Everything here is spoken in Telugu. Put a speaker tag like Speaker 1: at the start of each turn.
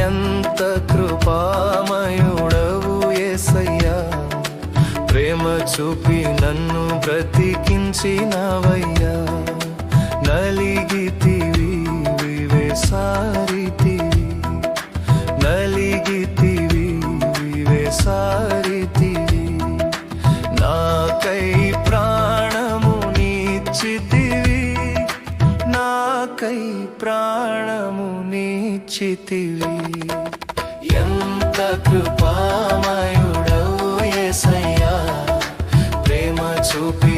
Speaker 1: ఎంత కృపామయుడవు యేసయ్యా, ప్రేమ చూపి నన్ను బ్రతికించినవయ్యా. నలిగితివి వివేసారితివి, నలిగితివి వివేసారితివి, నాకై ప్రాణము నీచితివి, నాకై ప్రాణము నీచితివి. ఎంత కృపామయుడవు యేసయ్యా, ప్రేమ చూపి